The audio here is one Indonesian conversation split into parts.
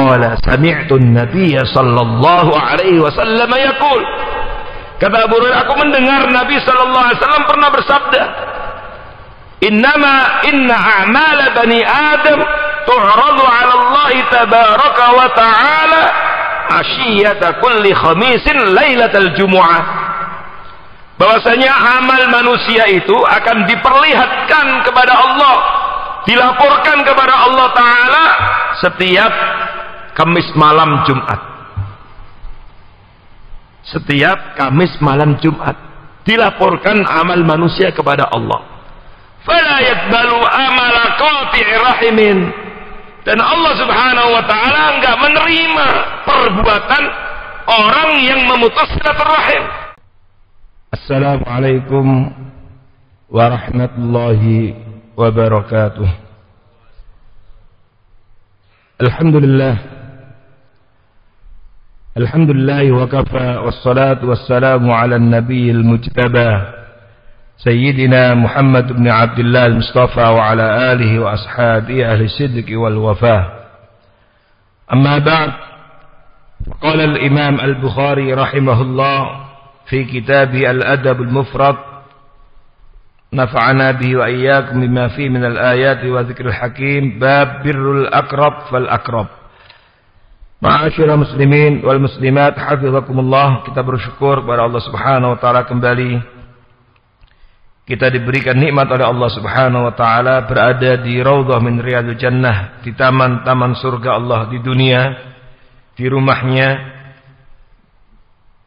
qala sami'tu an-nabiy sallallahu alaihi wasallam yaqul. Kata Abu Hurairah, aku mendengar Nabi sallallahu alaihi wasallam pernah bersabda, inna a'mal bani Adam tu'radu 'ala Allah tabaraka wa ta'ala ashiyata kulli khamisin lailatal jumu'ah. Bahwasanya amal manusia itu akan diperlihatkan kepada Allah, dilaporkan kepada Allah Ta'ala setiap Kamis malam Jumat. Setiap Kamis malam Jumat dilaporkan amal manusia kepada Allah. Fala yaqbalu amala qati'i rahimin. Dan Allah Subhanahu wa taala enggak menerima perbuatan orang yang memutus silaturahim. Assalamualaikum warahmatullahi wabarakatuh. Alhamdulillah wa kafa wassalatu wassalamu ala nabiyil mujtaba sayyidina Muhammad ibn Abdullah al-Mustafa wa ala alihi wa ashabihi ahli sidqi wal wafa. Amma ba'd, qala al-Imam al-Bukhari rahimahullah fi kitabih al-Adab al-Mufrad, nafa'ana bihi wa iyyakum bima fihi min al-ayati wa dzikril hakim, bab birrul aqrab fal aqrab. Ma'asyiral muslimin wal muslimat hafizakumullah, kita bersyukur kepada Allah Subhanahu wa taala kembali kita diberikan nikmat oleh Allah Subhanahu wa taala berada di raudhah min riyadil jannah, di taman-taman surga Allah di dunia, di rumahnya.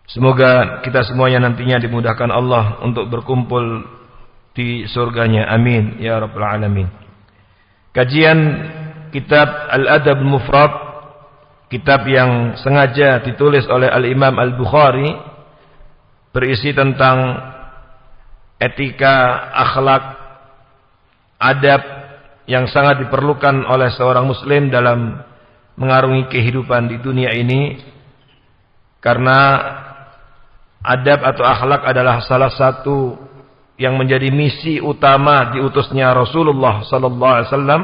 Semoga kita semuanya nantinya dimudahkan Allah untuk berkumpul di surganya. Amin ya rabbal alamin. Kajian kitab Al-Adab Al-Mufrad, kitab yang sengaja ditulis oleh Al-Imam Al-Bukhari, berisi tentang etika, akhlak, adab yang sangat diperlukan oleh seorang muslim dalam mengarungi kehidupan di dunia ini. Karena adab atau akhlak adalah salah satu yang menjadi misi utama diutusnya Rasulullah sallallahu alaihi wasallam.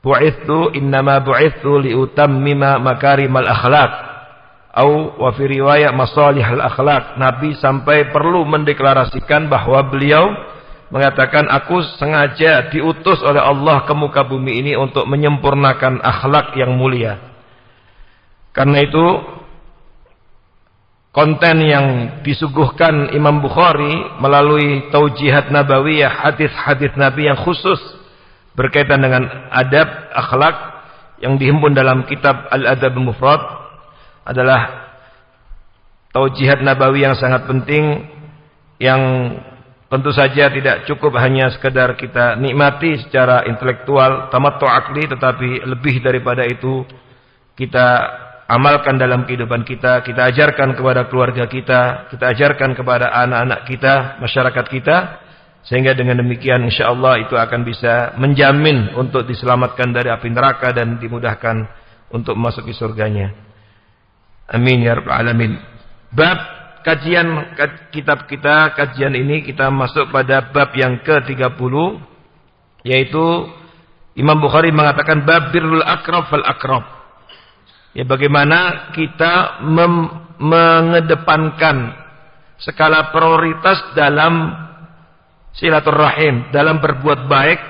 Bu'ithu innama bu'ithu liutammima makarimal akhlak, atau wa fi riwayat masalihal akhlak. Nabi sampai perlu mendeklarasikan bahwa beliau mengatakan, aku sengaja diutus oleh Allah ke muka bumi ini untuk menyempurnakan akhlak yang mulia. Karena itu konten yang disuguhkan Imam Bukhari melalui taujihat nabawiyah, hadis-hadis Nabi yang khusus berkaitan dengan adab, akhlak yang dihimpun dalam kitab Al-Adab Al-Mufrad adalah taujihat nabawi yang sangat penting, yang tentu saja tidak cukup hanya sekedar kita nikmati secara intelektual, tamattu akli, tetapi lebih daripada itu kita amalkan dalam kehidupan kita, kita ajarkan kepada keluarga kita, kita ajarkan kepada anak-anak kita, masyarakat kita, sehingga dengan demikian insyaallah itu akan bisa menjamin untuk diselamatkan dari api neraka dan dimudahkan untuk memasuki surganya. Amin ya rabbal alamin. Bab kajian kitab kita, kajian ini kita masuk pada bab yang ke-30, yaitu Imam Bukhari mengatakan bab birrul aqrab fal aqrab. Ya, bagaimana kita mengedepankan skala prioritas dalam silaturahim, dalam berbuat baik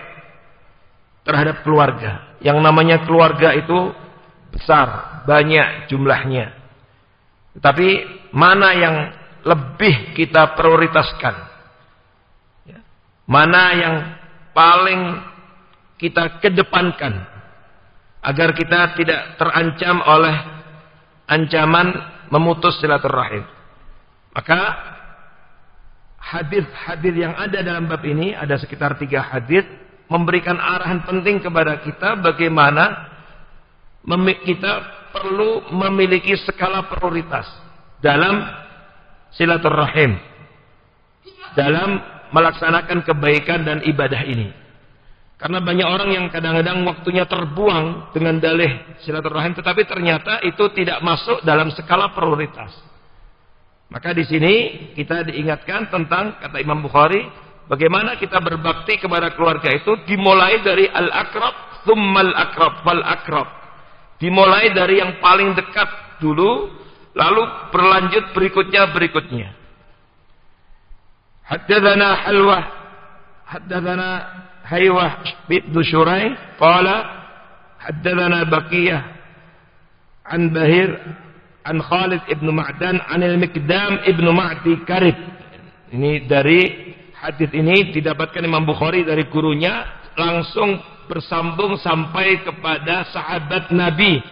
terhadap keluarga. Yang namanya keluarga itu besar, banyak jumlahnya. Tetapi mana yang lebih kita prioritaskan? Mana yang paling kita kedepankan agar kita tidak terancam oleh ancaman memutus silaturahim? Maka hadis-hadis yang ada dalam bab ini, ada sekitar 3 hadis, memberikan arahan penting kepada kita bagaimana kita perlu memiliki skala prioritas dalam silaturahim, dalam melaksanakan kebaikan dan ibadah ini. Karena banyak orang yang kadang-kadang waktunya terbuang dengan dalih silaturahim, tetapi ternyata itu tidak masuk dalam skala prioritas. Maka di sini kita diingatkan tentang, kata Imam Bukhari, bagaimana kita berbakti kepada keluarga itu dimulai dari al-aqrab, tsummal aqrab, fal aqrab. Dimulai dari yang paling dekat dulu, lalu berlanjut berikutnya. Haddatsana Haywah bin Syurai qala haddatsana Baqiyah an Bahir an Khalid ibn Ma'dan anil Miqdam ibn Ma'di Karib. Ini dari hadis ini didapatkan Imam Bukhari dari gurunya, langsung bersambung sampai kepada sahabat Nabi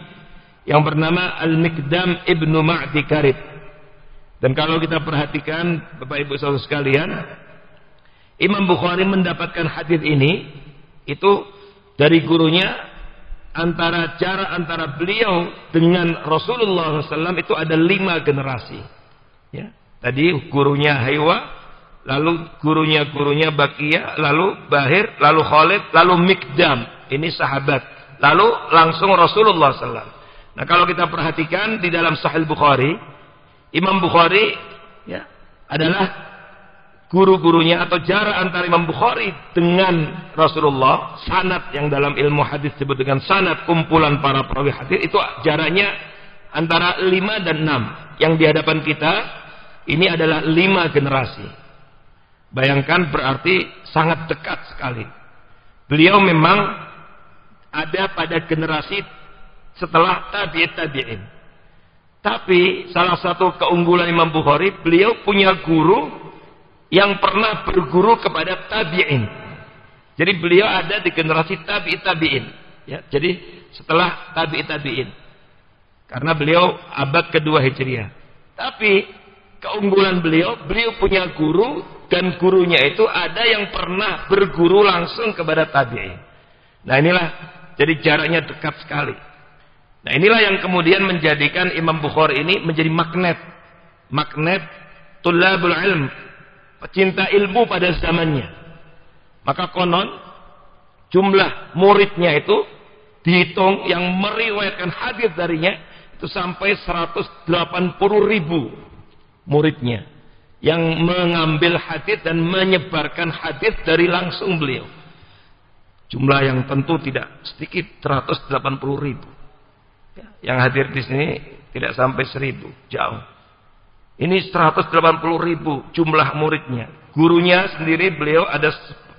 yang bernama Al-Miqdam ibn Ma'di Karib. Dan kalau kita perhatikan Bapak Ibu Saudara sekalian, Imam Bukhari mendapatkan hadis ini itu dari gurunya. Jarak antara beliau dengan Rasulullah SAW itu ada 5 generasi. Ya. Tadi gurunya Haywa, lalu gurunya Baqiyah, lalu Bahir, lalu Khalid, lalu Miqdam. Ini sahabat. Lalu langsung Rasulullah SAW. Nah, kalau kita perhatikan di dalam Sahih Bukhari, Imam Bukhari ya, adalah guru-gurunya atau jarak antara Imam Bukhari dengan Rasulullah, sanad yang dalam ilmu hadis disebut dengan sanad, kumpulan para perawi hadis, itu jaraknya antara 5 dan 6. Yang di hadapan kita ini adalah 5 generasi. Bayangkan, berarti sangat dekat sekali. Beliau memang ada pada generasi setelah tabi'in. Tapi salah satu keunggulan Imam Bukhari, beliau punya guru yang pernah berguru kepada tabi'in. Jadi beliau ada di generasi tabi'in. Ya, jadi setelah tabi'in. Karena beliau abad kedua Hijriah. Tapi keunggulan beliau punya guru, dan gurunya itu ada yang pernah berguru langsung kepada tabi'in. Nah, inilah jadi jaraknya dekat sekali. Nah, inilah yang kemudian menjadikan Imam Bukhari ini menjadi magnet tulabul ilm, pecinta ilmu pada zamannya. Maka konon jumlah muridnya itu dihitung yang meriwayatkan hadis darinya itu sampai 180.000 muridnya yang mengambil hadis dan menyebarkan hadis dari langsung beliau. Jumlah yang tentu tidak sedikit, 180.000. Yang hadir di sini tidak sampai 1.000, jauh. Ini 180.000 jumlah muridnya. Gurunya sendiri beliau ada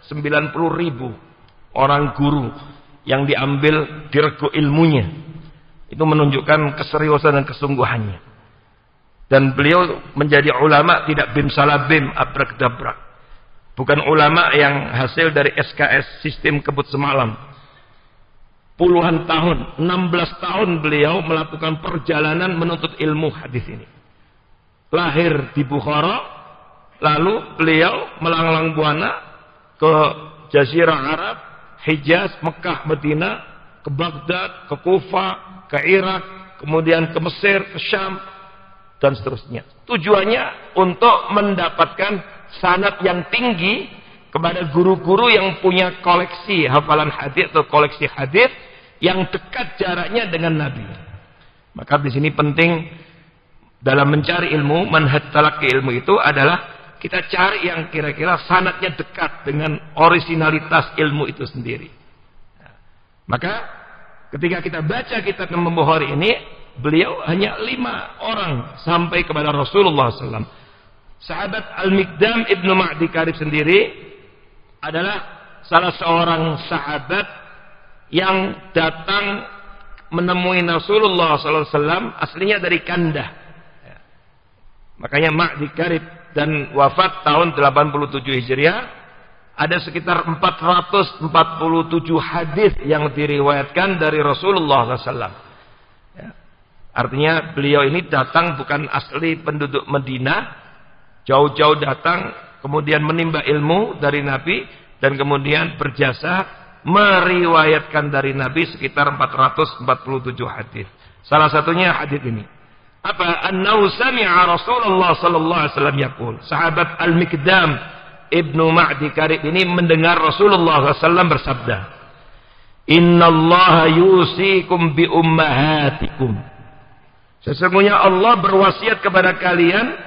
90.000 orang guru yang diambil diregu ilmunya. Itu menunjukkan keseriusan dan kesungguhannya. Dan beliau menjadi ulama tidak bim salabim, abrak-dabrak. Bukan ulama yang hasil dari SKS, sistem kebut semalam. Puluhan tahun, 16 tahun beliau melakukan perjalanan menuntut ilmu hadis ini. Lahir di Bukhara, lalu beliau melanglang buana ke Jazirah Arab, Hijaz, Mekah, Madinah, ke Baghdad, ke Kufa, ke Irak, kemudian ke Mesir, ke Syam, dan seterusnya. Tujuannya untuk mendapatkan sanad yang tinggi kepada guru-guru yang punya koleksi hafalan hadis atau koleksi hadis yang dekat jaraknya dengan Nabi. Maka di sini penting dalam mencari ilmu, manhaj talaqi ilmu itu adalah kita cari yang kira-kira sanadnya dekat dengan originalitas ilmu itu sendiri. Nah, maka ketika kita baca kitab Imam Bukhari ini, beliau hanya 5 orang sampai kepada Rasulullah SAW. Sahabat Al-Miqdam ibn Ma'di Karib sendiri adalah salah seorang sahabat yang datang menemui Rasulullah SAW, aslinya dari Kandah. Makanya Ma'di Karib, dan wafat tahun 87 Hijriah. Ada sekitar 447 hadis yang diriwayatkan dari Rasulullah SAW. Ya. Artinya beliau ini datang bukan asli penduduk Madinah, jauh-jauh datang, kemudian menimba ilmu dari Nabi, dan kemudian berjasa meriwayatkan dari Nabi sekitar 447 hadis. Salah satunya hadis ini. Apa? Annahu sami'a Rasulullah sallallahu alaihi wasallam yaqul. Sahabat Al-Miqdam Ibnu Ma'di Karib ini mendengar Rasulullah SAW bersabda, Innallaha yusikum bi ummahatikum. Sesungguhnya Allah berwasiat kepada kalian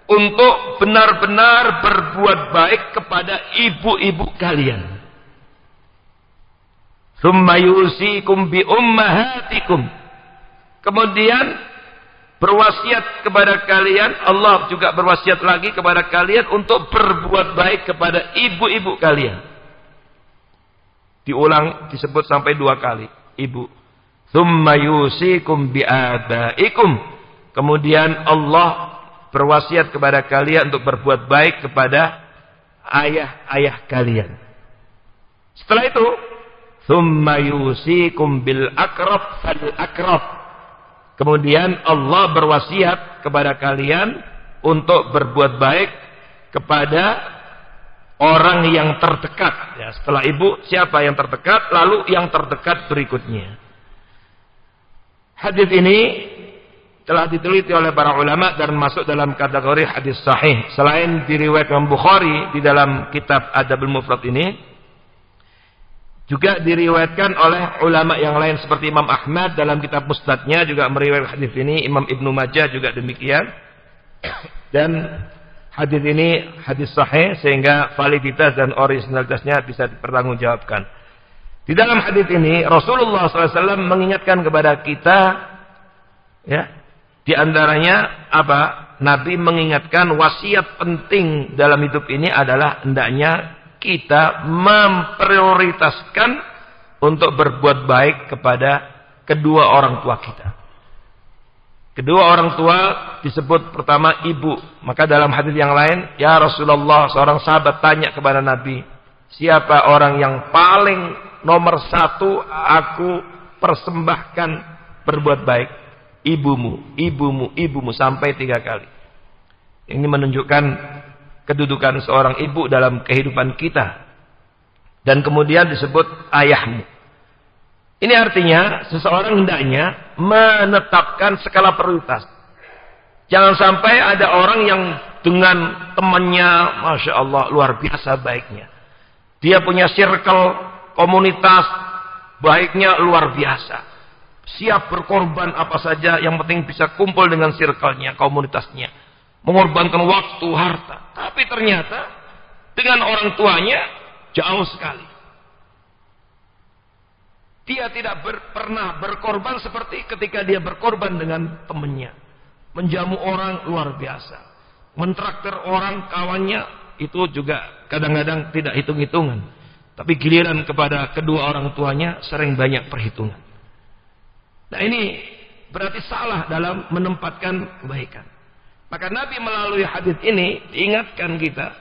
untuk benar-benar berbuat baik kepada ibu-ibu kalian. Tsumma yusikum bi ummahatikum. Kemudian berwasiat kepada kalian, Allah juga berwasiat lagi kepada kalian untuk berbuat baik kepada ibu-ibu kalian. Diulang, disebut sampai 2 kali, ibu. Tsumma yusikum bi'abaikum. Kemudian Allah berwasiat kepada kalian untuk berbuat baik kepada ayah-ayah kalian. Setelah itu, tsumma yusikum bil aqrab fal aqrab. Kemudian Allah berwasiat kepada kalian untuk berbuat baik kepada orang yang terdekat. Ya, setelah ibu, siapa yang terdekat? Lalu yang terdekat berikutnya. Hadis ini telah diteliti oleh para ulama dan masuk dalam kategori hadis sahih. Selain diriwayatkan Bukhari di dalam kitab Adabul Mufrad ini, juga diriwayatkan oleh ulama yang lain seperti Imam Ahmad dalam kitab Musnadnya juga meriwayatkan hadis ini, Imam Ibnu Majah juga demikian. Dan hadis ini hadis sahih sehingga validitas dan originalitasnya bisa dipertanggungjawabkan. Di dalam hadis ini Rasulullah SAW mengingatkan kepada kita, ya, di antaranya apa? Nabi mengingatkan wasiat penting dalam hidup ini adalah hendaknya kita memprioritaskan untuk berbuat baik kepada kedua orang tua kita. Kedua orang tua disebut pertama ibu. Maka dalam hadis yang lain, ya Rasulullah, seorang sahabat tanya kepada Nabi, siapa orang yang paling nomor 1 aku persembahkan berbuat baik? Ibumu, ibumu, ibumu, sampai 3 kali. Ini menunjukkan kedudukan seorang ibu dalam kehidupan kita. Dan kemudian disebut ayahmu. Ini artinya seseorang hendaknya menetapkan skala prioritas. Jangan sampai ada orang yang dengan temannya, Masya Allah, luar biasa baiknya. Dia punya circle, komunitas, baiknya luar biasa. Siap berkorban apa saja, yang penting bisa kumpul dengan circle-nya, komunitasnya. Mengorbankan waktu, harta. Tapi ternyata dengan orang tuanya jauh sekali. Dia tidak pernah berkorban seperti ketika dia berkorban dengan temannya. Menjamu orang luar biasa. Mentraktir orang kawannya itu juga kadang-kadang tidak hitung-hitungan. Tapi giliran kepada kedua orang tuanya sering banyak perhitungan. Nah ini berarti salah dalam menempatkan kebaikan. Maka Nabi melalui hadis ini diingatkan kita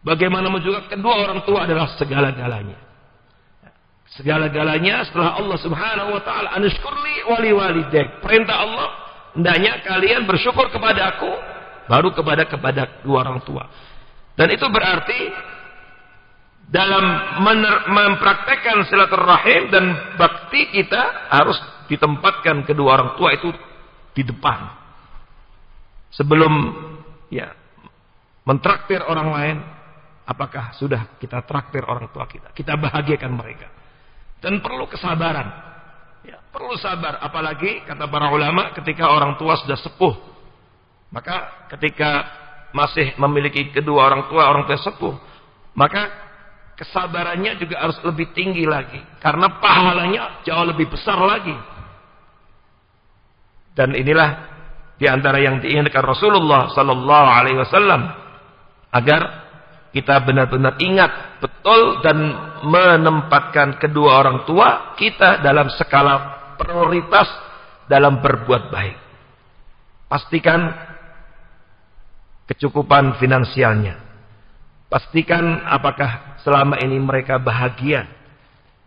bagaimana juga kedua orang tua adalah segala-galanya. Segala-galanya setelah Allah Subhanahu wa taala, anishkurli wali walidayk. Perintah Allah, hendaknya kalian bersyukur kepada aku, baru kepada kedua orang tua. Dan itu berarti dalam mempraktekkan silaturahim dan bakti kita harus ditempatkan kedua orang tua itu di depan. Sebelum ya mentraktir orang lain, apakah sudah kita traktir orang tua kita? Kita bahagiakan mereka. Dan perlu kesabaran. Ya, perlu sabar, apalagi kata para ulama ketika orang tua sudah sepuh. Maka ketika masih memiliki kedua orang tua sepuh, maka kesabarannya juga harus lebih tinggi lagi karena pahalanya jauh lebih besar lagi. Dan inilah di antara yang diingatkan Rasulullah sallallahu alaihi wasallam agar kita benar-benar ingat betul dan menempatkan kedua orang tua kita dalam skala prioritas dalam berbuat baik. Pastikan kecukupan finansialnya. Pastikan apakah selama ini mereka bahagia.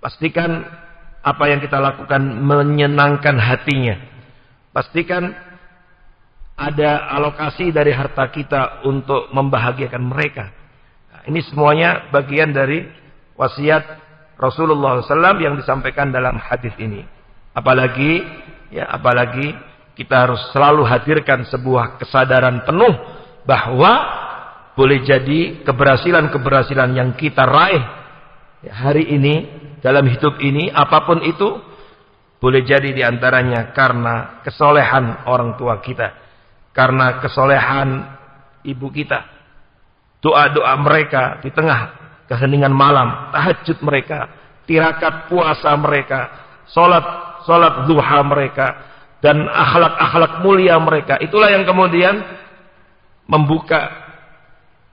Pastikan apa yang kita lakukan menyenangkan hatinya. Pastikan ada alokasi dari harta kita untuk membahagiakan mereka. Nah, ini semuanya bagian dari wasiat Rasulullah SAW yang disampaikan dalam hadis ini. Apalagi kita harus selalu hadirkan sebuah kesadaran penuh bahwa boleh jadi keberhasilan-keberhasilan yang kita raih hari ini dalam hidup ini, apapun itu, boleh jadi diantaranya karena kesolehan orang tua kita. Karena kesolehan ibu kita, doa-doa mereka di tengah keheningan malam, tahajud mereka, tirakat puasa mereka, sholat salat duha mereka, dan akhlak-akhlak mulia mereka. Itulah yang kemudian membuka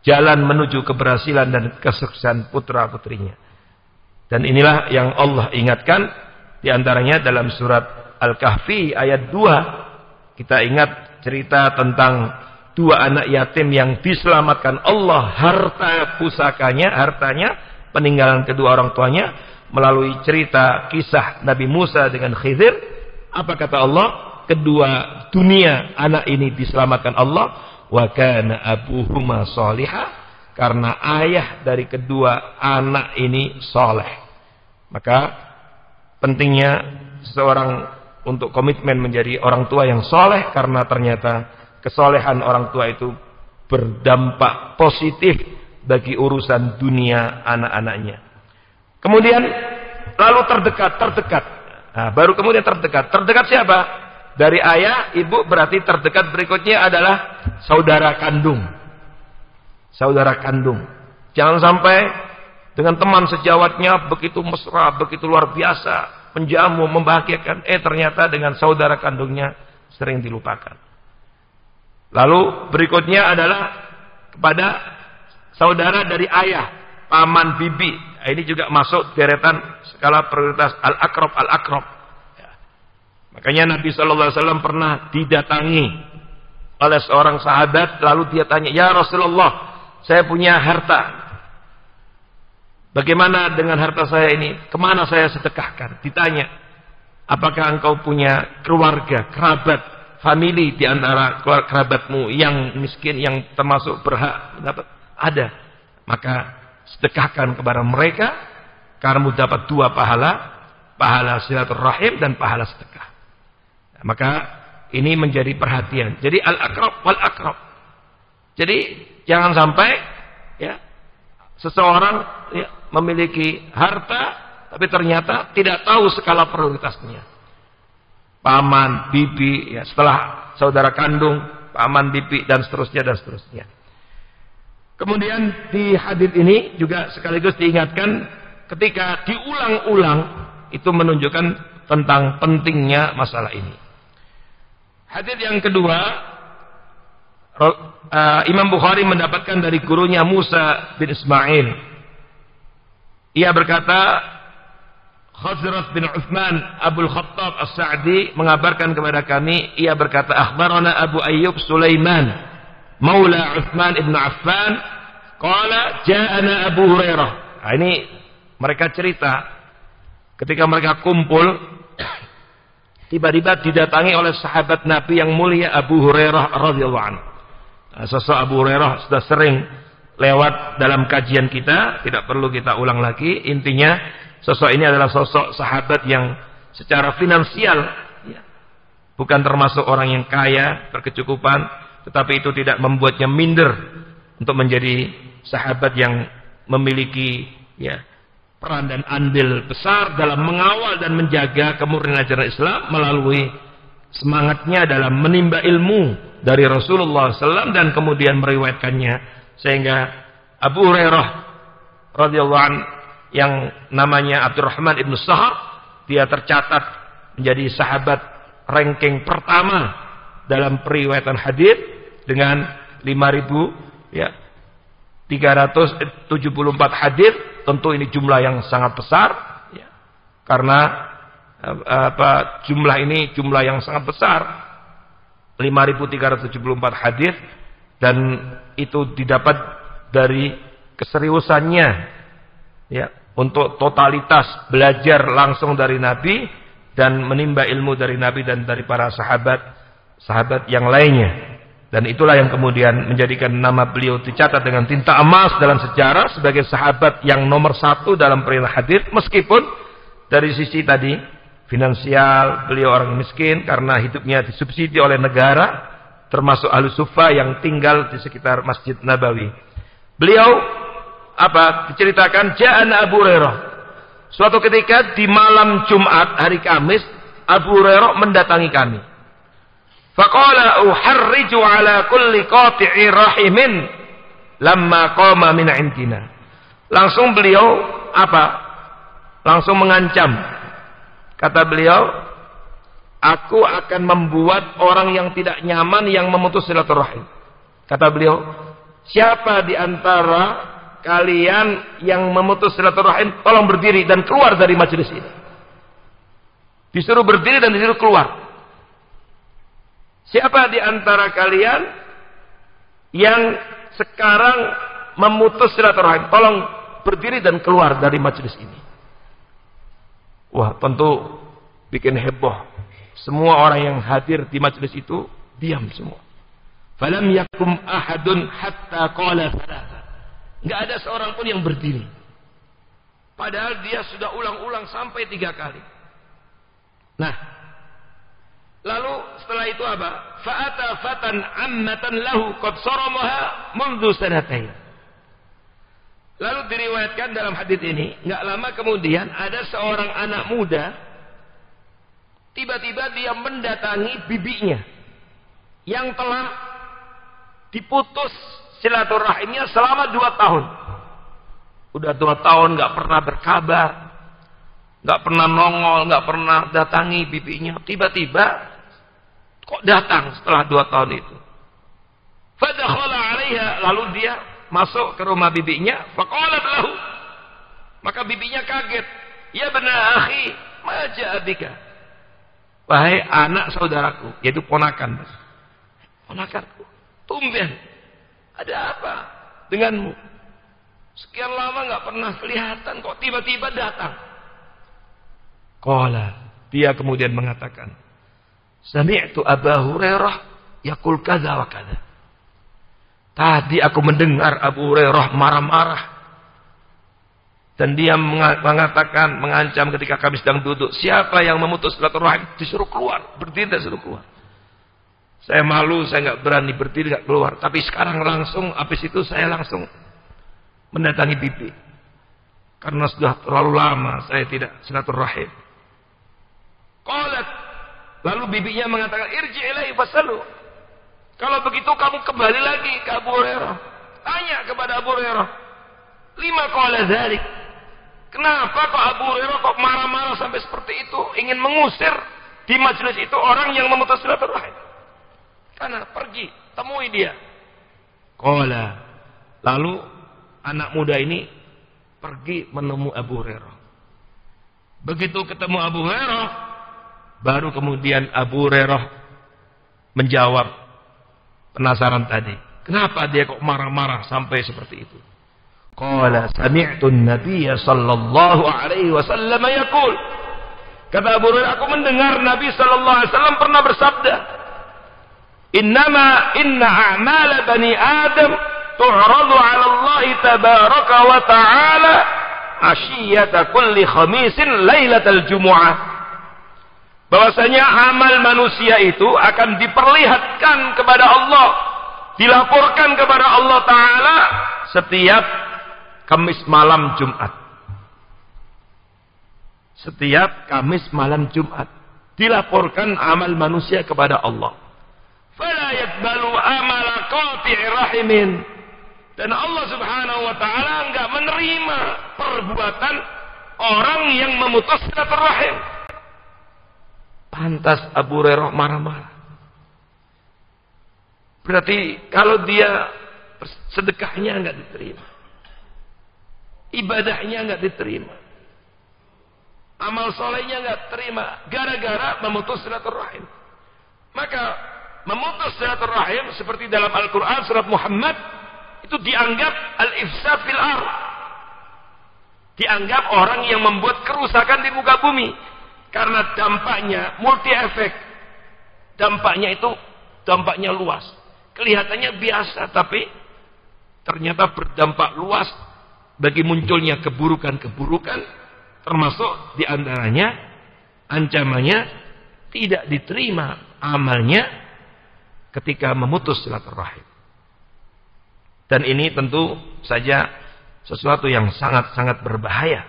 jalan menuju keberhasilan dan kesuksesan putra-putrinya. Dan inilah yang Allah ingatkan, diantaranya dalam surat Al-Kahfi ayat 2. Kita ingat cerita tentang dua anak yatim yang diselamatkan Allah hartanya peninggalan kedua orang tuanya melalui cerita kisah Nabi Musa dengan Khidir. Apa kata Allah? Kedua dunia anak ini diselamatkan Allah. Wa kana abuhuma sholihah, karena ayah dari kedua anak ini soleh. Maka pentingnya seseorang untuk komitmen menjadi orang tua yang soleh, karena ternyata kesolehan orang tua itu berdampak positif bagi urusan dunia anak-anaknya. Kemudian lalu terdekat. Nah, baru kemudian terdekat. Terdekat siapa? Dari ayah, ibu, berarti terdekat berikutnya adalah saudara kandung. Saudara kandung. Jangan sampai dengan teman sejawatnya begitu mesra, begitu luar biasa, menjamu, membahagiakan, ternyata dengan saudara kandungnya sering dilupakan. Lalu berikutnya adalah kepada saudara dari ayah, paman, bibi. Ini juga masuk deretan skala prioritas al-akrab. Makanya Nabi SAW pernah didatangi oleh seorang sahabat, lalu dia tanya, "Ya Rasulullah, saya punya harta. Bagaimana dengan harta saya ini? Kemana saya sedekahkan?" Ditanya, "Apakah engkau punya keluarga, kerabat, famili di antara kerabatmu yang miskin, yang termasuk berhak mendapat?" Ada. Maka sedekahkan kepada mereka, karena dapat dua pahala silaturahim dan pahala sedekah. Nah, maka ini menjadi perhatian. Jadi al-akrab wal akrab. Jadi jangan sampai ya seseorang memiliki harta tapi ternyata tidak tahu skala prioritasnya. Paman, bibi, ya, setelah saudara kandung, paman, bibi, dan seterusnya. Kemudian di hadits ini juga sekaligus diingatkan, ketika diulang-ulang itu menunjukkan tentang pentingnya masalah ini. Hadits yang kedua, Imam Bukhari mendapatkan dari gurunya Musa bin Ismail. Ia berkata, Khazraj bin Uthman Abul Khattab As-Sa'di mengabarkan kepada kami, ia berkata, akhbarana Abu Ayyub Sulaiman Maula Uthman ibn Affan qala ja'ana Abu Hurairah. Nah, ini mereka cerita ketika mereka kumpul, tiba-tiba didatangi oleh sahabat Nabi yang mulia Abu Hurairah radhiyallahu anhu. Nah, sosok Abu Hurairah sudah sering lewat dalam kajian kita, tidak perlu kita ulang lagi. Intinya sosok ini adalah sosok sahabat yang secara finansial bukan termasuk orang yang kaya, berkecukupan, tetapi itu tidak membuatnya minder untuk menjadi sahabat yang memiliki peran dan andil besar dalam mengawal dan menjaga kemurnian ajaran Islam melalui semangatnya dalam menimba ilmu dari Rasulullah SAW dan kemudian meriwayatkannya, sehingga Abu Hurairah radhiyallahu anhu yang namanya Abdurrahman ibn Sahar, dia tercatat menjadi sahabat ranking pertama dalam periwayatan hadits dengan 5.374 hadits. Tentu ini jumlah yang sangat besar, karena jumlah ini jumlah yang sangat besar, 5.374 hadits, dan itu didapat dari keseriusannya untuk totalitas belajar langsung dari Nabi dan menimba ilmu dari Nabi dan dari para sahabat yang lainnya. Dan itulah yang kemudian menjadikan nama beliau dicatat dengan tinta emas dalam sejarah sebagai sahabat yang nomor 1 dalam perihal hadits, meskipun dari sisi tadi finansial beliau orang miskin karena hidupnya disubsidi oleh negara, termasuk ahli sufa yang tinggal di sekitar Masjid Nabawi. Beliau diceritakan ja'ana Abu Hurairah. Suatu ketika di malam Jumat hari Kamis, Abu Hurairah mendatangi kami. Faqala uharriju ala kulli qati'i rahimin lamma qama min indina. Langsung beliau langsung mengancam. Kata beliau, aku akan membuat orang yang tidak nyaman yang memutus silaturahim. Kata beliau, siapa di antara kalian yang memutus silaturahim, tolong berdiri dan keluar dari majelis ini. Disuruh berdiri dan disuruh keluar. Siapa di antara kalian yang sekarang memutus silaturahim, tolong berdiri dan keluar dari majelis ini. Wah, tentu bikin heboh. Semua orang yang hadir di majelis itu diam semua. Falam yakum ahadun hatta qala thalatha. Enggak ada seorang pun yang berdiri. Padahal dia sudah ulang-ulang sampai 3 kali. Nah, lalu setelah itu apa? Fa'ata fatan ammatan lahu qad saramaha mundu sanatain. Lalu diriwayatkan dalam hadis ini, enggak lama kemudian ada seorang anak muda tiba-tiba dia mendatangi bibinya yang telah diputus silaturahimnya selama 2 tahun. Udah 2 tahun nggak pernah berkabar, nggak pernah nongol, nggak pernah datangi bibinya. Tiba-tiba kok datang setelah 2 tahun itu. Fadakhala 'alaiha, lalu dia masuk ke rumah bibinya. Faqalat lahu, maka bibinya kaget. Ya bena akhi, ma ja'a bika. Wahai anak saudaraku, yaitu ponakan. Ponakanku, tumben, ada apa denganmu? Sekian lama nggak pernah kelihatan, kok tiba-tiba datang? Qala, dia kemudian mengatakan, sami'tu Abu Hurairah yaqul kadza wa kadza. Tadi aku mendengar Abu Hurairah marah-marah. Dan dia mengatakan, mengancam ketika kami sedang duduk. Siapa yang memutus silaturahim disuruh keluar. Berdiri dan suruh keluar. Saya malu, saya nggak berani berdiri, nggak keluar. Tapi sekarang langsung, habis itu saya langsung mendatangi bibi. Karena sudah terlalu lama saya tidak silaturahim. Qalat, lalu bibinya mengatakan, irji ilaihi fasalu. Kalau begitu kamu kembali lagi ke Abu Hurairah. Tanya kepada Abu Hurairah. Lima qala dzalik. Kenapa kok Abu Hurairah kok marah-marah sampai seperti itu? Ingin mengusir di majelis itu orang yang memutus silaturahim. Karena pergi, temui dia. Qala. Lalu anak muda ini pergi menemui Abu Hurairah. Begitu ketemu Abu Hurairah, baru kemudian Abu Hurairah menjawab penasaran tadi. Kenapa dia kok marah-marah sampai seperti itu? Qala sami'tu an-nabiy sallallahu alaihi wasallam yaqul. Kata Abu Hurairah, aku mendengar Nabi sallallahu alaihi wasallam pernah bersabda, inna a'mal bani Adam tu'radu 'ala Allah tabaraka wa ta'ala 'ashiyata kulli khamisin lailatal jumu'ah." Bahwasanya amal manusia itu akan diperlihatkan kepada Allah, dilaporkan kepada Allah Ta'ala setiap Kamis malam Jumat. Setiap Kamis malam Jumat dilaporkan amal manusia kepada Allah. Fala yaqbalu amala qati'i rahimin. Dan Allah Subhanahu wa taala enggak menerima perbuatan orang yang memutus silaturahim. Pantas Abu Hurairah marah-marah. Berarti kalau dia sedekahnya enggak diterima, ibadahnya enggak diterima, amal solehnya enggak terima, gara-gara memutus silaturahim. Maka memutus silaturahim seperti dalam Al-Quran surat Muhammad itu dianggap al-ifsad fil ardh, dianggap orang yang membuat kerusakan di muka bumi, karena dampaknya multi efek. Dampaknya itu dampaknya luas, kelihatannya biasa tapi ternyata berdampak luas bagi munculnya keburukan-keburukan, termasuk diantaranya ancamannya tidak diterima amalnya ketika memutus silaturahim. Dan ini tentu saja sesuatu yang sangat-sangat berbahaya,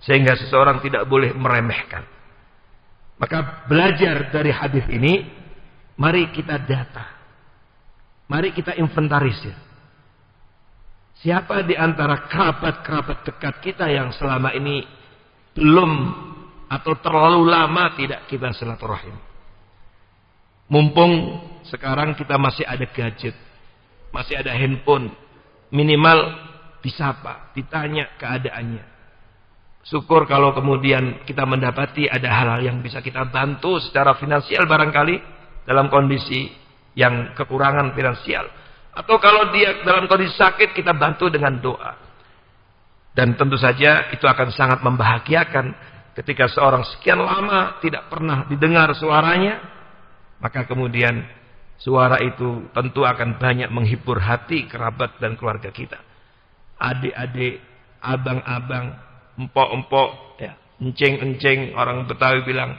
sehingga seseorang tidak boleh meremehkan. Maka belajar dari hadis ini, mari kita data, mari kita inventarisir. Siapa di antara kerabat-kerabat dekat kita yang selama ini belum atau terlalu lama tidak kita silaturahim? Mumpung sekarang kita masih ada gadget, masih ada handphone, minimal disapa, ditanya keadaannya. Syukur kalau kemudian kita mendapati ada hal-hal yang bisa kita bantu secara finansial barangkali dalam kondisi yang kekurangan finansial. Atau kalau dia dalam kondisi sakit, kita bantu dengan doa. Dan tentu saja itu akan sangat membahagiakan ketika seorang sekian lama tidak pernah didengar suaranya, maka kemudian suara itu tentu akan banyak menghibur hati kerabat dan keluarga kita. Adik-adik, abang-abang, empok-empok, ya, enceng-enceng, orang Betawi bilang,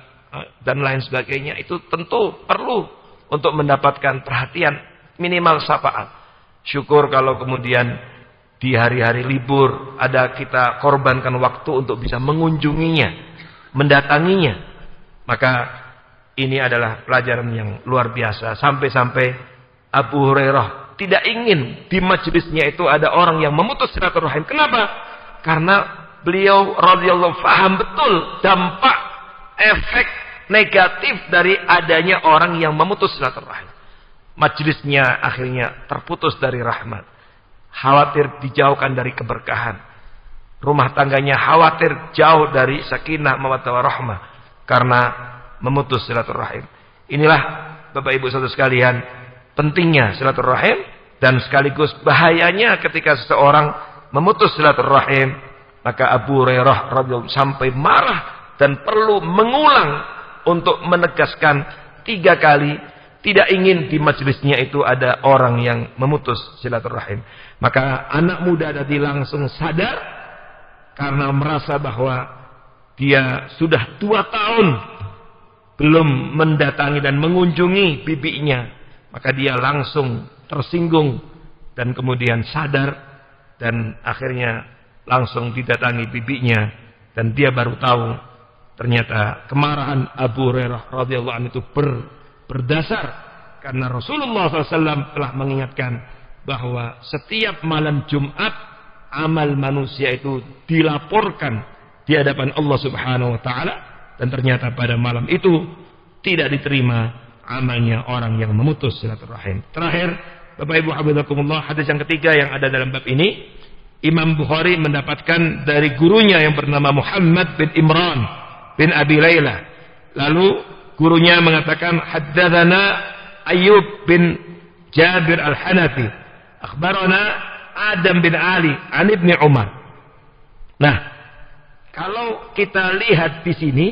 dan lain sebagainya, itu tentu perlu untuk mendapatkan perhatian, minimal sapaan. Syukur kalau kemudian di hari-hari libur ada kita korbankan waktu untuk bisa mengunjunginya, mendatanginya. Maka ini adalah pelajaran yang luar biasa. Sampai-sampai Abu Hurairah tidak ingin di majelisnya itu ada orang yang memutus silaturahim. Kenapa? Karena beliau radhiyallahu paham betul dampak efek negatif dari adanya orang yang memutus silaturahim. Majelisnya akhirnya terputus dari rahmat. Khawatir dijauhkan dari keberkahan. Rumah tangganya khawatir jauh dari sakinah mawaddah warahmah karena memutus silaturahim. Inilah Bapak Ibu saudara sekalian, pentingnya silaturahim dan sekaligus bahayanya ketika seseorang memutus silaturahim. Maka Abu Hurairah radhiyallahu sampai marah dan perlu mengulang untuk menegaskan 3 kali tidak ingin di majelisnya itu ada orang yang memutus silaturahim. Maka anak muda tadi langsung sadar karena merasa bahwa dia sudah 2 tahun belum mendatangi dan mengunjungi bibinya. Maka dia langsung tersinggung dan kemudian sadar dan akhirnya langsung didatangi bibinya dan dia baru tahu ternyata kemarahan Abu Hurairah radhiyallahu anhu itu berdasar karena Rasulullah SAW telah mengingatkan bahwa setiap malam Jumat amal manusia itu dilaporkan di hadapan Allah Subhanahu wa taala dan ternyata pada malam itu tidak diterima amalnya orang yang memutus silaturahim. Terakhir, Bapak Ibu hafizakumullah, hadis yang ketiga yang ada dalam bab ini, Imam Bukhari mendapatkan dari gurunya yang bernama Muhammad bin Imran bin Abi Layla. Lalu gurunya mengatakan, haddatsana Ayyub bin Jabir Al-Hanafi, akhbarana Adam bin Ali an Ibnu Umar. Nah, kalau kita lihat di sini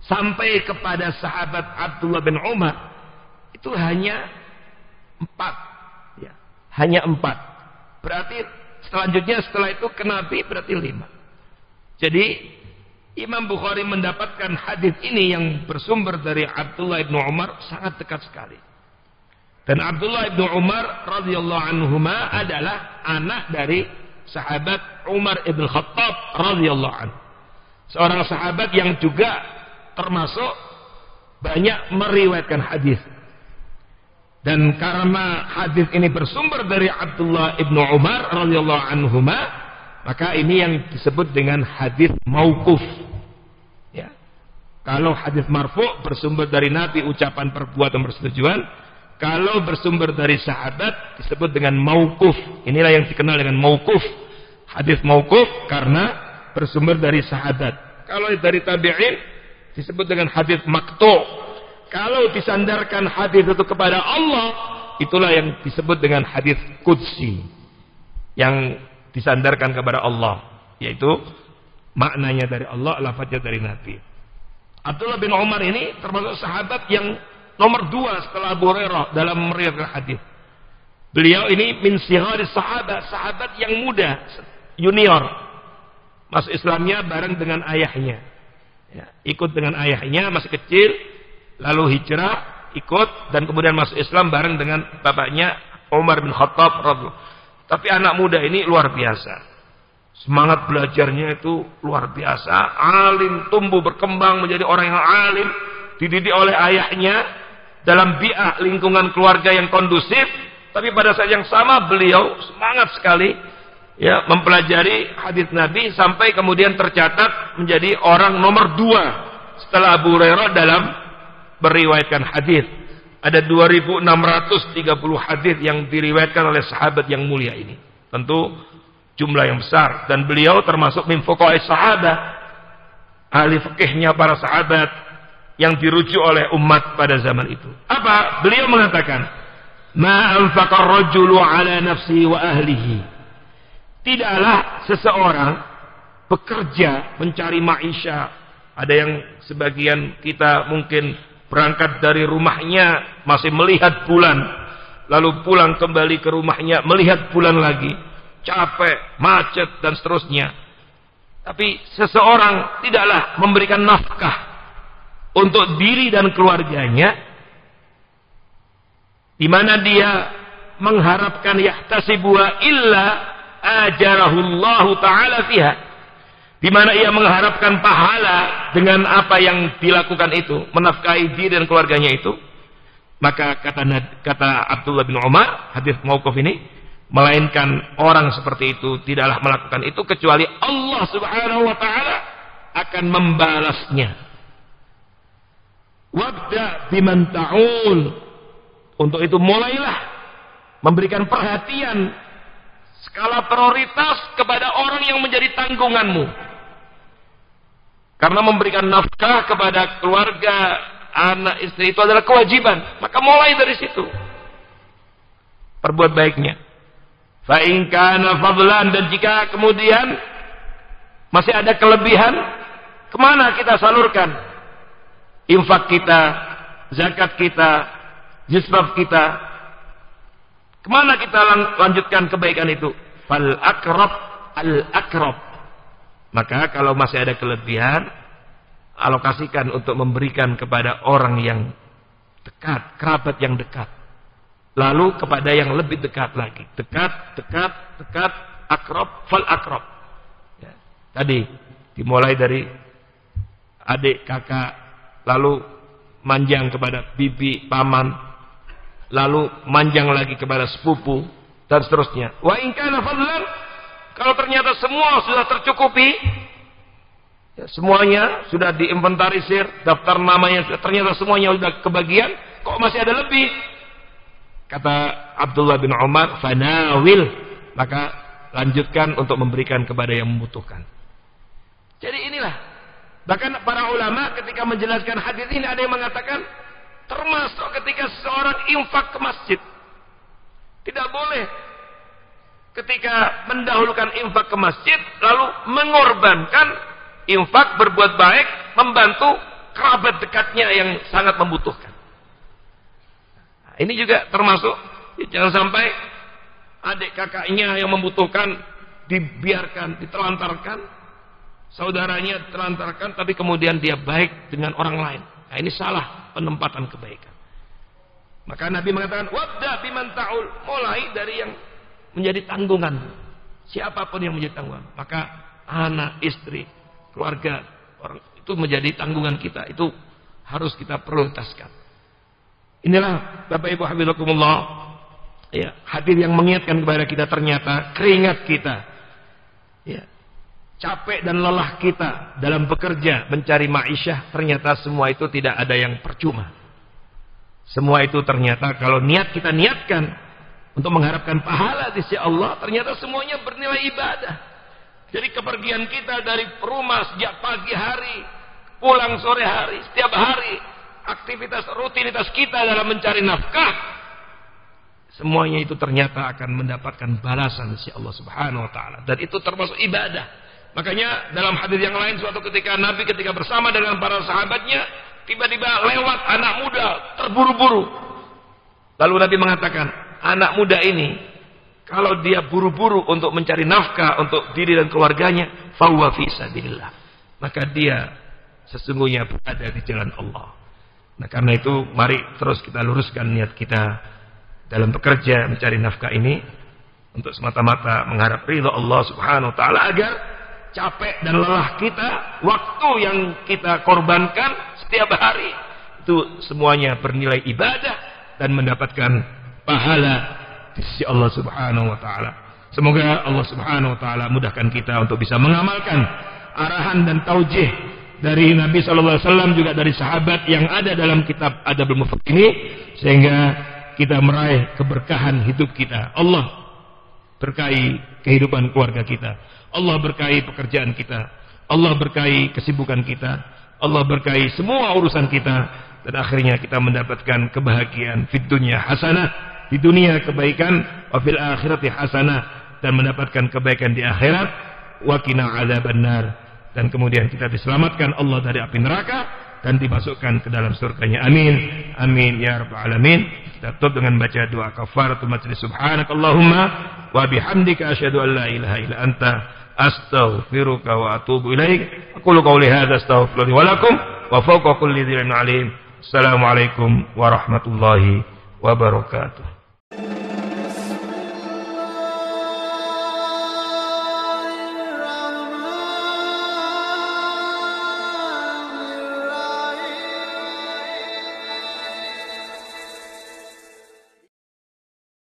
sampai kepada sahabat Abdullah bin Umar itu hanya 4, ya, hanya 4. Berarti selanjutnya setelah itu ke Nabi berarti 5. Jadi Imam Bukhari mendapatkan hadis ini yang bersumber dari Abdullah bin Umar sangat dekat sekali. Dan Abdullah bin Umar radhiyallahu anhuma adalah anak dari sahabat Umar ibn Khattab radhiyallahu anhu. Seorang sahabat yang juga termasuk banyak meriwayatkan hadis. Dan karena hadis ini bersumber dari Abdullah ibn Umar radhiyallahu anhuma, maka ini yang disebut dengan hadis mauquf. Ya. Kalau hadis marfu' bersumber dari Nabi, ucapan, perbuatan, persetujuan. Kalau bersumber dari sahabat disebut dengan mauquf. Inilah yang dikenal dengan mauquf. Hadis mauquf karena bersumber dari sahabat. Kalau dari tabi'in disebut dengan hadis maqtu'. Kalau disandarkan hadis itu kepada Allah, itulah yang disebut dengan hadis qudsi. Yang disandarkan kepada Allah, yaitu maknanya dari Allah, lafaznya dari Nabi. Abdullah bin Umar ini termasuk sahabat yang nomor 2 setelah Abu Hurairah dalam meriwayatkan hadis. Beliau ini min sigharis sahabat, sahabat yang muda, junior. Masuk Islamnya bareng dengan ayahnya. Ya, ikut dengan ayahnya masih kecil, lalu hijrah, ikut dan kemudian masuk Islam bareng dengan bapaknya Umar bin Khattab radhiyallahu. Tapi anak muda ini luar biasa. Semangat belajarnya itu luar biasa. Alim, tumbuh berkembang menjadi orang yang alim, dididik oleh ayahnya dalam bi'ah lingkungan keluarga yang kondusif. Tapi pada saat yang sama beliau semangat sekali ya mempelajari hadis Nabi sampai kemudian tercatat menjadi orang nomor 2 setelah Abu Hurairah dalam meriwayatkan hadis. ada 2630 hadis yang diriwayatkan oleh sahabat yang mulia ini. Tentu jumlah yang besar, dan beliau termasuk min fuqaha sahabat, ahli fikihnya para sahabat yang dirujuk oleh umat pada zaman itu. Apa? Beliau mengatakan, "Ma anfaqa ar-rajulu ala nafsi wa ahlihi." Tidaklah seseorang bekerja mencari maisha. Ada yang sebagian kita mungkin berangkat dari rumahnya masih melihat bulan, lalu pulang kembali ke rumahnya melihat bulan lagi, capek, macet dan seterusnya. Tapi seseorang tidaklah memberikan nafkah untuk diri dan keluarganya, di mana dia mengharapkan yahtasibuha illa ajarahullahu ta'ala fiha, di mana ia mengharapkan pahala dengan apa yang dilakukan itu, menafkahi diri dan keluarganya itu. Maka kata Abdullah bin Umar, hadis mauquf ini, melainkan orang seperti itu tidaklah melakukan itu kecuali Allah Subhanahu wa taala akan membalasnya. Wabda biman ta'ul. Untuk itu mulailah memberikan perhatian, skala prioritas kepada orang yang menjadi tanggunganmu. Karena memberikan nafkah kepada keluarga, anak, istri itu adalah kewajiban. Maka mulai dari situ. Perbuat baiknya. Fa in kana fadlan, dan jika kemudian masih ada kelebihan, kemana kita salurkan infak kita, zakat kita, jisbab kita? Kemana kita lanjutkan kebaikan itu? Fal akrab al akrab. Maka kalau masih ada kelebihan, alokasikan untuk memberikan kepada orang yang dekat, kerabat yang dekat. Lalu kepada yang lebih dekat lagi. Dekat, akrab, fal akrab. Ya. Tadi dimulai dari adik, kakak, lalu manjang kepada bibi, paman, lalu manjang lagi kepada sepupu, dan seterusnya. Wa in kana fadlan, kalau ternyata semua sudah tercukupi, ya, semuanya sudah diinventarisir, daftar namanya ternyata semuanya sudah kebagian, kok masih ada lebih? Kata Abdullah bin Umar, fanawil, maka lanjutkan untuk memberikan kepada yang membutuhkan. Jadi inilah, bahkan para ulama ketika menjelaskan hadis ini ada yang mengatakan termasuk ketika seorang infak ke masjid. Tidak boleh ketika mendahulukan infak ke masjid lalu mengorbankan infak berbuat baik membantu kerabat dekatnya yang sangat membutuhkan. Nah, ini juga termasuk, jangan sampai adik kakaknya yang membutuhkan dibiarkan, ditelantarkan, saudaranya ditelantarkan, tapi kemudian dia baik dengan orang lain. Nah, ini salah penempatan kebaikan. Maka Nabi mengatakan, wabda biman ta'ul, mulai dari yang menjadi tanggungan. Siapapun yang menjadi tanggungan, maka anak, istri, keluarga, orang itu menjadi tanggungan kita. Itu harus kita prioritaskan. Inilah Bapak Ibu hafizakumullah, ya, hadis yang mengingatkan kepada kita ternyata keringat kita, ya, capek dan lelah kita dalam bekerja mencari ma'isyah, ternyata semua itu tidak ada yang percuma. Semua itu ternyata kalau niat kita niatkan untuk mengharapkan pahala di sisi Allah, ternyata semuanya bernilai ibadah. Jadi kepergian kita dari rumah sejak pagi hari, pulang sore hari, setiap hari, aktivitas rutinitas kita dalam mencari nafkah, semuanya itu ternyata akan mendapatkan balasan di sisi Allah Subhanahu wa taala, dan itu termasuk ibadah. Makanya dalam hadis yang lain, suatu ketika Nabi ketika bersama dengan para sahabatnya, tiba-tiba lewat anak muda terburu-buru. Lalu Nabi mengatakan, anak muda ini kalau dia buru-buru untuk mencari nafkah untuk diri dan keluarganya, fahuwa fi sabilillah, maka dia sesungguhnya berada di jalan Allah. Nah, karena itu mari terus kita luruskan niat kita dalam bekerja mencari nafkah ini untuk semata-mata mengharap ridha Allah Subhanahu wa taala, agar capek dan lelah kita, waktu yang kita korbankan setiap hari, itu semuanya bernilai ibadah dan mendapatkan pahala di sisi Allah Subhanahu wa taala. Semoga Allah Subhanahu wa taala mudahkan kita untuk bisa mengamalkan arahan dan taujih dari Nabi sallallahu alaihi wasallam, juga dari sahabat yang ada dalam kitab Adabul Mufrad ini, sehingga kita meraih keberkahan hidup kita. Allah berkahi kehidupan keluarga kita, Allah berkahi pekerjaan kita, Allah berkahi kesibukan kita, Allah berkahi semua urusan kita, dan akhirnya kita mendapatkan kebahagiaan fid dunya hasanah, di dunia kebaikan, wa fil akhirati hasanah, dan mendapatkan kebaikan di akhirat, wa qina adzabannar, dan kemudian kita diselamatkan Allah dari api neraka dan dimasukkan ke dalam surganya. Amin, amin ya rabbal alamin. Kita tutup dengan baca doa kafaratul majlis. Subhanakallahumma wa bihamdika asyhadu an la ilaha illa anta astaghfiruka wa atubu ilaik. Aqulu qawli hadza astaghfirullahi wa lakum wa fawqa kulli dzin alim. Assalamualaikum warahmatullahi wabarakatuh.